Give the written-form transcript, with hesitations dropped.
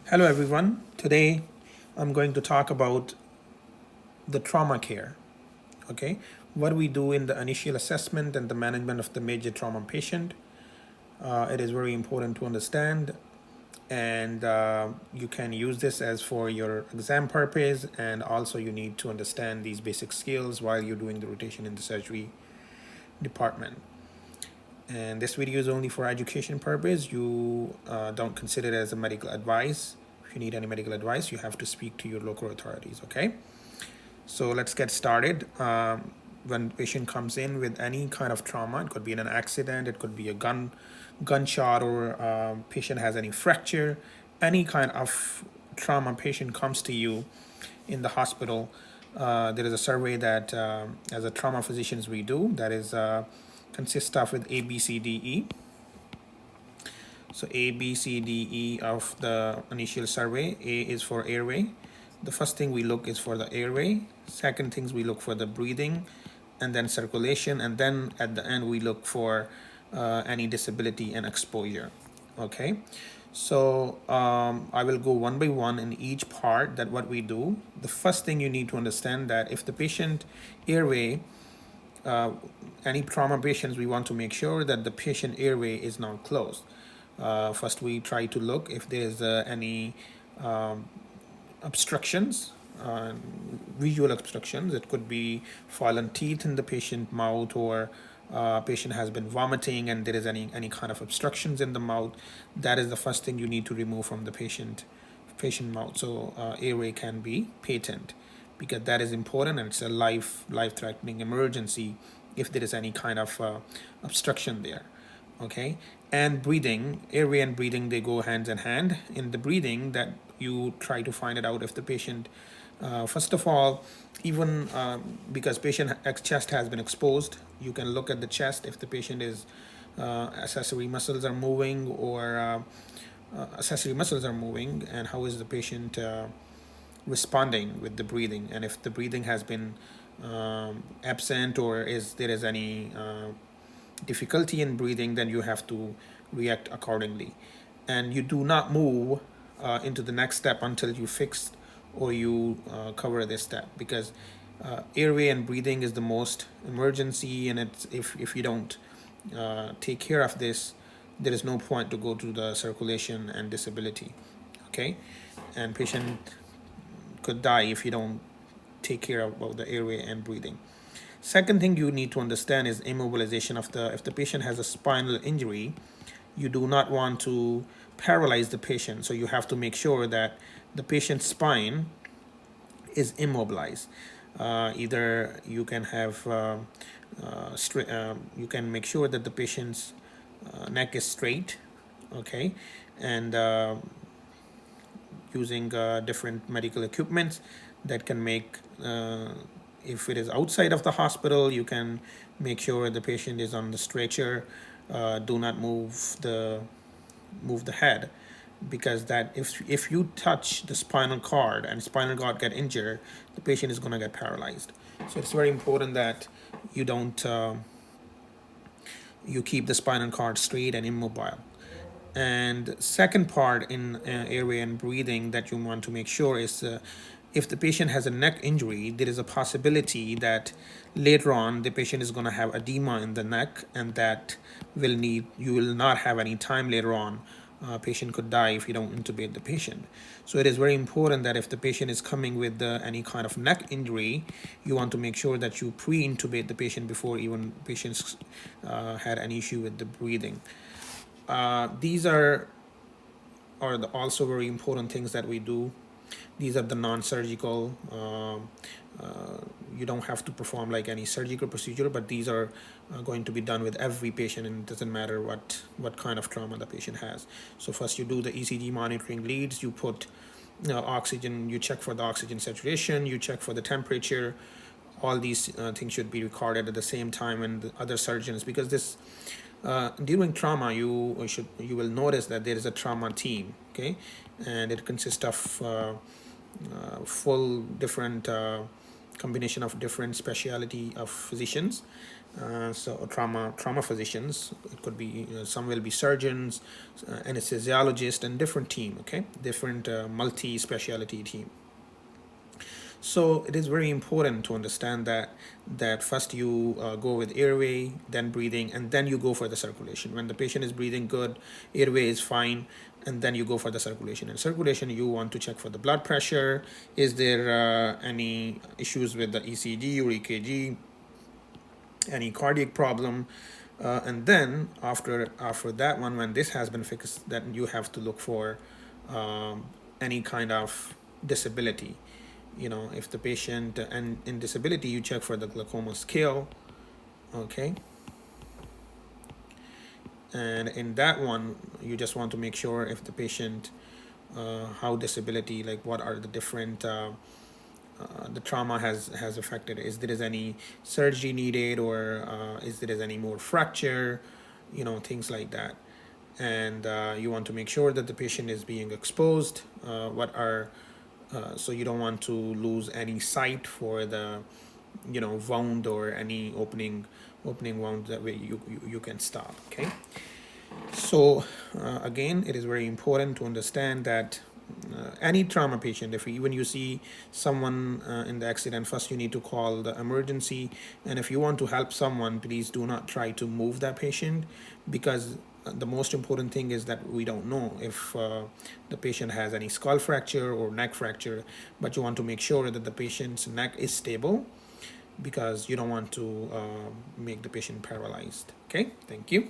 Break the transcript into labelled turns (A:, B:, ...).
A: Hello everyone. Today I'm going to talk about the trauma care. Okay, what we do in the initial assessment and the management of the major trauma patient. It is very important to understand, and you can use this as for your exam purpose, and also you need to understand these basic skills while you're doing the rotation in the surgery department. And this video is only for education purpose. You don't consider it as a medical advice. If you need any medical advice, you have to speak to your local authorities. Okay, so let's get started. When patient comes in with any kind of trauma, it could be in an accident, it could be a gunshot, or patient has any fracture, any kind of trauma patient comes to you in the hospital. There is a survey that as a trauma physicians we do, that is consists of with A, B, C, D, E. So A, B, C, D, E of the initial survey. A is for airway. The first thing we look is for the airway. Second things we look for the breathing, and then circulation, and then at the end we look for any disability and exposure. Okay, so I will go one by one in each part that what we do. The first thing you need to understand that if the patient airway, any trauma patients, we want to make sure that the patient airway is not closed. First, we try to look if there is any obstructions, uh, visual obstructions. It could be fallen teeth in the patient mouth, or patient has been vomiting and there is any kind of obstructions in the mouth. That is the first thing you need to remove from the patient mouth. So airway can be patent, because that is important, and it's a life-threatening emergency if there is any kind of obstruction there. Okay, and breathing, airway and breathing, they go hands in hand. In the breathing, that you try to find it out if the patient, first of all, even because patient chest has been exposed, you can look at the chest if the patient is accessory muscles are moving, or accessory muscles are moving, and how is the patient responding with the breathing, and if the breathing has been absent, or is there is any difficulty in breathing, then you have to react accordingly. And you do not move into the next step until you fix or you cover this step, because airway and breathing is the most emergency, and it's if you don't take care of this, there is no point to go to the circulation and disability. Okay, and patient could die if you don't take care of the airway and breathing. Second thing you need to understand is immobilization of the, if the patient has a spinal injury, you do not want to paralyze the patient. So you have to make sure that the patient's spine is immobilized. Either you can have you can make sure that the patient's neck is straight, okay, and using different medical equipments that can make, if it is outside of the hospital, you can make sure the patient is on the stretcher. Do not move the head, because that if you touch the spinal cord and spinal cord get injured, the patient is going to get paralyzed. So it's very important that you don't you keep the spinal cord straight and immobile. And second part in airway and breathing that you want to make sure is, if the patient has a neck injury, there is a possibility that later on the patient is going to have edema in the neck, and that you will not have any time later on. Patient could die if you don't intubate the patient. So it is very important that if the patient is coming with any kind of neck injury, you want to make sure that you pre-intubate the patient before even patients had an issue with the breathing. These are also very important things that we do. These are the non-surgical. You don't have to perform like any surgical procedure, but these are going to be done with every patient, and it doesn't matter what kind of trauma the patient has. So first you do the ECG monitoring leads. You put oxygen. You check for the oxygen saturation. You check for the temperature. All these things should be recorded at the same time, and the other surgeons, because this during trauma you will notice that there is a trauma team, okay, and it consists of full different combination of different specialty of physicians. So trauma physicians. It could be some will be surgeons, anesthesiologists, and different team. Okay, different multi-speciality team. So it is very important to understand that first you go with airway, then breathing, and then you go for the circulation. When the patient is breathing good, airway is fine, and then you go for the circulation. And circulation, you want to check for the blood pressure. Is there any issues with the ECG or EKG? Any cardiac problem? And then after that one, when this has been fixed, then you have to look for any kind of disability. If the patient, and in disability, you check for the glaucoma scale. Okay, and in that one, you just want to make sure if the patient, how disability, like what are the different the trauma has affected. Is there is any surgery needed, or is there is any more fracture, things like that. And you want to make sure that the patient is being exposed. What are So you don't want to lose any sight for the wound, or any opening wound. That way you can stop. Okay, so again, it is very important to understand that any trauma patient, if even you see someone in the accident, first you need to call the emergency. And if you want to help someone, please do not try to move that patient, because the most important thing is that we don't know if the patient has any skull fracture or neck fracture, but you want to make sure that the patient's neck is stable, because you don't want to make the patient paralyzed. Okay, thank you.